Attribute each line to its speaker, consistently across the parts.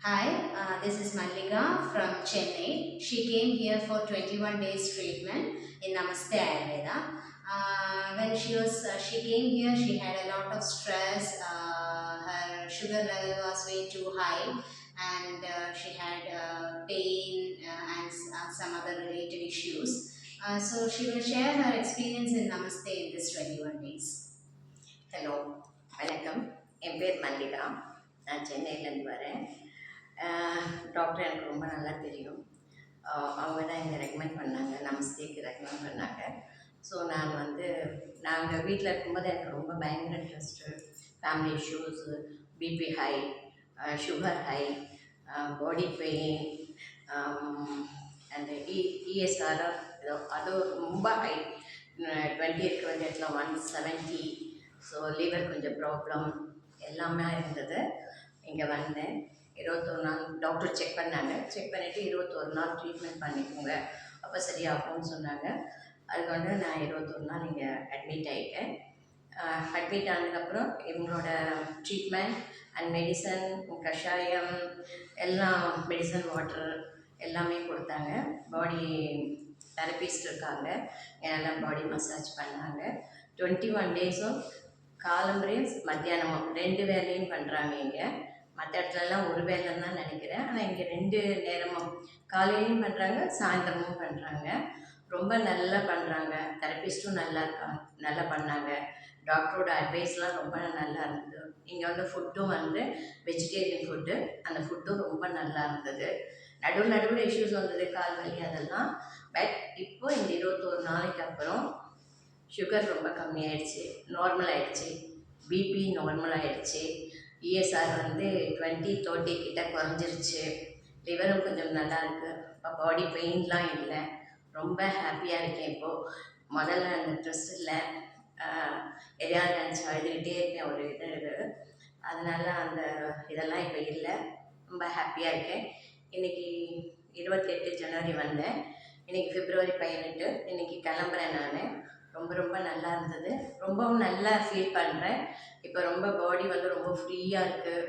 Speaker 1: Hi, this is Mallika from Chennai. She came here for 21 days treatment in Namaste Ayurveda. When she came here, she had a lot of stress. Her sugar level was way too high, and she had pain and some other related issues. So she will share her experience in Namaste in this 21 days.
Speaker 2: Hello வணக்கம். என் பேர் மல்லிகா. நான் சென்னையிலேருந்து வரேன். Doctor எனக்கு ரொம்ப நல்லா தெரியும். அவங்க தான் என்னை ரெக்கமெண்ட் பண்ணாங்க, நமஸ்தேக்கு ரெக்கமெண்ட் பண்ணாங்க. ஸோ நாங்கள் வீட்டில் இருக்கும்போது எனக்கு ரொம்ப பயங்கர interest. Family issues, BP high, sugar high, body pain, அந்த இஎஸ்ஆர் அது ரொம்ப ஹை. 20 இருக்க வேண்டிய இடத்துல 170. ஸோ லிவர் கொஞ்சம் ப்ராப்ளம் எல்லாமே இருந்தது. இங்கே வந்தேன். 21 நாள் டாக்டர் செக் பண்ணாங்க. செக் பண்ணிவிட்டு 21 நாள் ட்ரீட்மெண்ட் பண்ணிக்கோங்க, அப்போ சரியாகும்னு சொன்னாங்க. அதுக்கு நான் 21 நாள் இங்கே அட்மிட் ஆகிட்டேன். அட்மிட் ஆனதுக்கப்புறம் இவங்களோட ட்ரீட்மெண்ட் அண்ட் மெடிசன், கஷாயம் எல்லாம், மெடிசன் வாட்டர் எல்லாமே கொடுத்தாங்க. பாடி தெரபிஸ்ட் இருக்காங்க, எல்லாம் பாடி மசாஜ் பண்ணாங்க. 21 டேஸும் காலம்பரையும் மத்தியானமும் 2 வேலையும் பண்ணுறாங்க இங்கே. மற்ற இடத்துலலாம் ஒரு வேலைன்னு தான் நினைக்கிறேன். ஆனால் இங்கே 2 நேரமும் காலையிலையும் பண்ணுறாங்க, சாயந்தரமும் பண்ணுறாங்க. ரொம்ப நல்லா பண்ணுறாங்க. தெரபிஸ்ட்டும் நல்லா பண்ணாங்க. டாக்டரோட அட்வைஸ்லாம் ரொம்ப நல்லா இருந்தது. இங்கே ஃபுட்டும் வெஜிடேரியன் ஃபுட்டு. அந்த ஃபுட்டும் ரொம்ப நல்லா இருந்தது. நடுவில் இஷ்யூஸ் வந்தது, கால் வலி அதெல்லாம். பட் இப்போது இந்த 21 நாளைக்கு அப்புறம் சுகர் ரொம்ப கம்மியாயிடுச்சு, நார்மல் ஆகிடுச்சு. பிபி நார்மல் ஆகிடுச்சு. இஎஸ்ஆர் 20-30 கிட்ட குறைஞ்சிருச்சு. லிவரும் கொஞ்சம் நல்லா இருக்குது. இப்போ பாடி பெயின்லாம் இல்லை. ரொம்ப ஹாப்பியாக இருக்கேன் இப்போது. முதல்ல அந்த ட்ரெஸ் இல்லை, எதையாவது நினச்சி அழுதுகிட்டே இருக்கேன். ஒரு இது அதனால் அந்த இதெல்லாம் இப்போ இல்லை. ரொம்ப ஹாப்பியாக இருக்கேன். இன்றைக்கி 28 ஜனவரி வந்தேன். இன்றைக்கி பிப்ரவரி 18. இன்றைக்கி கிளம்புறேன் நான். ரொம்ப நல்லா இருந்தது. ரொம்பவும் நல்லா ஃபீல் பண்ணுறேன். இப்போ ரொம்ப பாடி ரொம்ப ஃப்ரீயாக இருக்குது.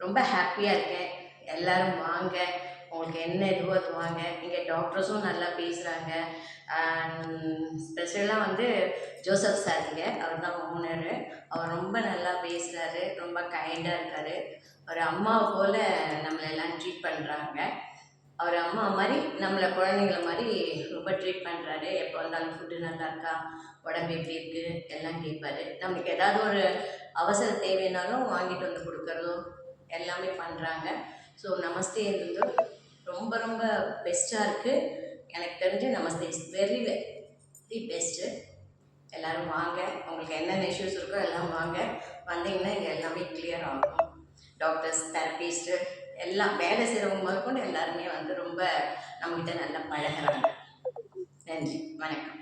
Speaker 2: ரொம்ப ஹாப்பியாக இருக்கேன். எல்லோரும் வாங்க, உங்களுக்கு என்ன இதுவோ அது வாங்க. இங்கே டாக்டர்ஸும் நல்லா பேசுகிறாங்க. ஸ்பெஷலாக ஜோசப் சாரிங்க, அவர் தான் ஓனரு. அவர் ரொம்ப நல்லா பேசுகிறாரு, ரொம்ப கைண்டாக இருக்கார். ஒரு அம்மாவை போல் நம்மளெல்லாம் ட்ரீட் பண்ணுறாங்க. அவர் அம்மா மாதிரி நம்மளை குழந்தைங்கள மாதிரி ரொம்ப ட்ரீட் பண்ணுறாரு. எப்போ வந்தாலும் ஃபுட்டு நல்லா இருக்கா, உடம்பு எப்படி இருக்குது எல்லாம் கேட்பாரு. நம்மளுக்கு ஏதாவது ஒரு அவசர தேவைனாலும் வாங்கிட்டு கொடுக்குறதும் எல்லாமே பண்ணுறாங்க. ஸோ நமஸ்தே ரொம்ப பெஸ்ட்டாக இருக்குது. எனக்கு தெரிஞ்சு நமஸ்தே இஸ் வெரி வெரி பெஸ்ட்டு. எல்லோரும் வாங்க, உங்களுக்கு என்னென்ன இஷ்யூஸ் இருக்கோ எல்லாம் வாங்க. வந்தீங்கன்னா இங்கே எல்லாமே கிளியர் ஆகும். டாக்டர்ஸ், தெரபிஸ்ட்டு எல்லாம் வேலை செய்கிறவங்க முதற்கொண்டு எல்லாருமே ரொம்ப நம்மகிட்ட நல்லா பழகிறாங்க. நன்றி, வணக்கம்.